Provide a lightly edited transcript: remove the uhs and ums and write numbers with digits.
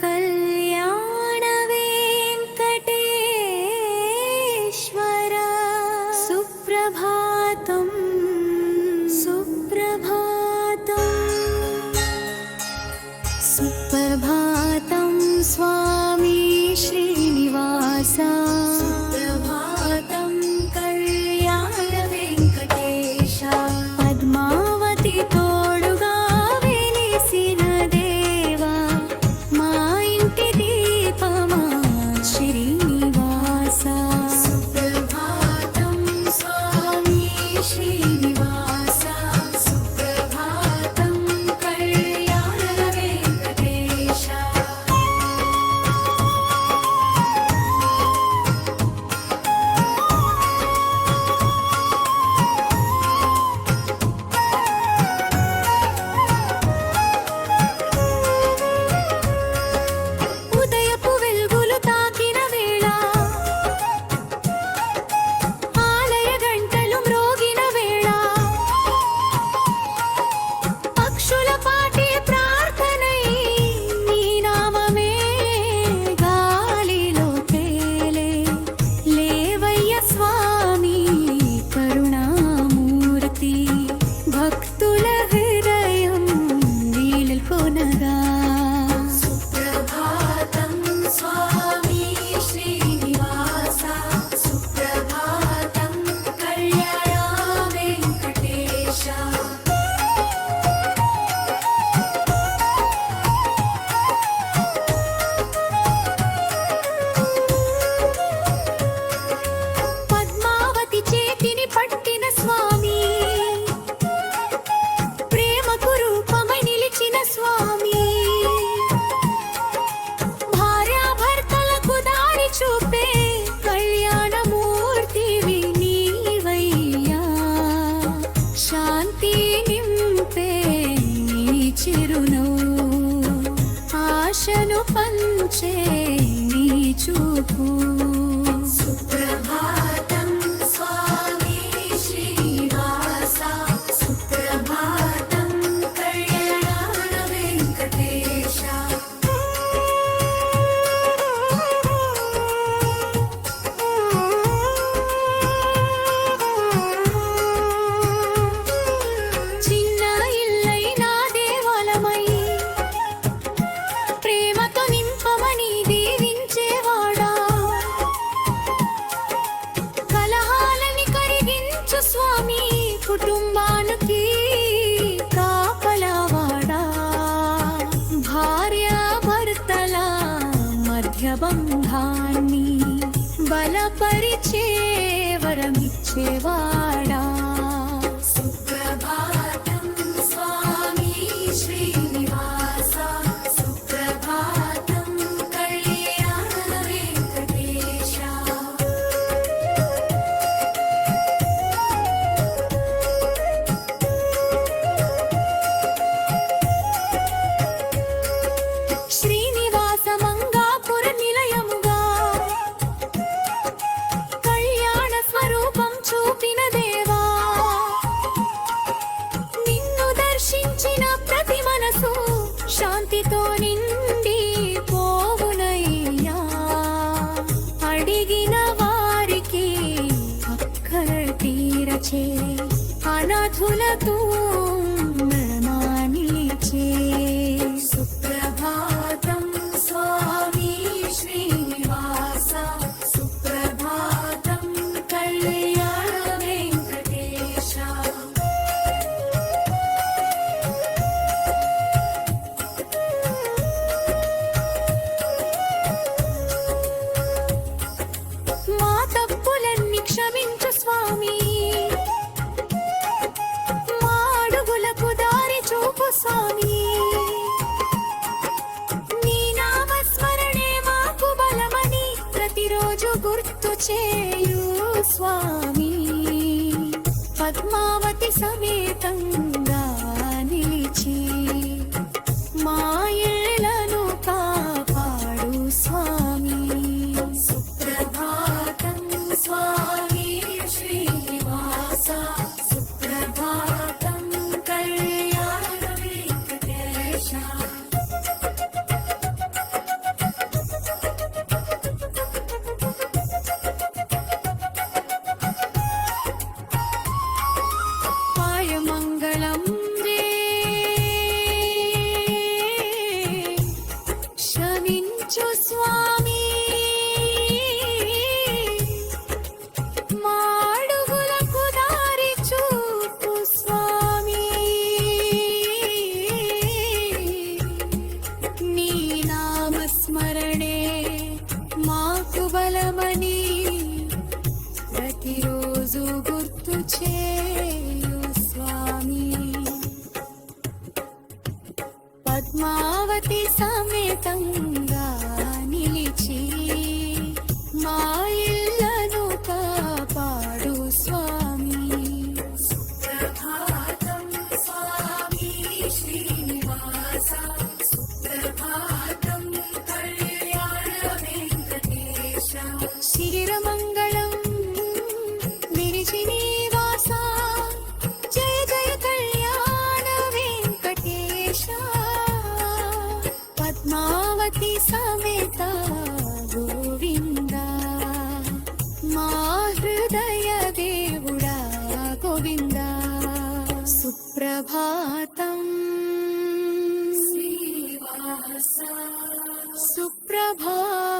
कल्याण वेंकटेश्वर सुप्रभातं सुप्रभातं सुप्रभातं स्वामी श्रीनिवास सुप्रभातं कल्याण वेंकटेश पद्मावती तोडुगा वेलिसिन देवा मा इंटि दीपमा श्रीनिवास सुप्रभातं स्वामी श्रीनिवास सुप्रभातं कल्याण वेंकटेश ఉదయపు వెలుగులు తాకిన వేళ ఆలయ గంటలు మ్రోగిన వేళ పక్షుల పాటే ప్రార్థనై నీ నామమే గాలిలో తేలే లేవయ్య స్వామి కరుణామూర్తి భక్తుల హృదయం నీలుకొనగా సుప్రభాతం స్వామి శ్రీనివాస సుప్రభాతం కళ్యాణ వెంకటేశ పద్మావతి చేతిని పట్టిన స్వామి ప్రేమకు రూపమై నిలిచిన స్వామి భార్యాభర్తలకు దారి చూపే కళ్యాణమూర్తివి నీవయ్యా శాంతి నింపే నీ చిరునవ్వు ఆశను పంచే నీ చూపు సుప్రభాతం స్వామి శ్రీనివాస సుప్రభాతం కళ్యాణ వెంకటేశ చిన్న ఇల్లైనా దేవాలమై ప్రేమతో నింపమని దీవించేవాడా కలహాలని కరిగించు స్వామి కుటుంబానికి కాపలవాడా భార్యాభర్తల మధ్య బంధాన్ని బలపరిచే వరమిచ్చేవాడా సుప్రభాతం స్వామి శ్రీనివాస సుప్రభాతం కళ్యాణ వెంకటేశ శ్రీనివాస మంగాపుర నిలయముగా కళ్యాణ స్వరూపం చూపిన దేవా నిన్ను దర్శించిన ప్రతి మనసు శాంతితో నిండి పోవునయ్యా అడిగిన వారికి అక్కర తీరచే అనాథులకు మరణానిచే సుప్రభాతం స్వామి శ్రీనివాస సుప్రభాతం కళ్యాణ వెంకటేశ మా తప్పులన్నీ క్షమించు స్వామి మా అడుగులకు దారి చూపు స్వామి నీ నామస్మరణే మాకు బలమని ప్రతిరోజు గుర్తు చేయు స్వామి పద్మావతి సమేతంగా నిలిచి మా ఇళ్లను కాపాడు స్వామి సుప్రభాతం స్వామి శ్రీనివాస సుప్రభాతం కళ్యాణ వెంకటేశ పద్మావతి సమేతంగా నిలిచి మా ఇళ్ళను కాపాడు స్వామి. సుప్రభాతం స్వామి శ్రీనివాస, సుప్రభాతం కళ్యాణ వెంకటేశ. శిరమంగళం విరిచి నివాస, జయ జయ కళ్యాణ వెంకటేశ. పద్మావతి సమేత గోవింద, మా హృదయ దేవుడా గోవింద. సుప్రభాతం శ్రీనివాస, సుప్రభాతం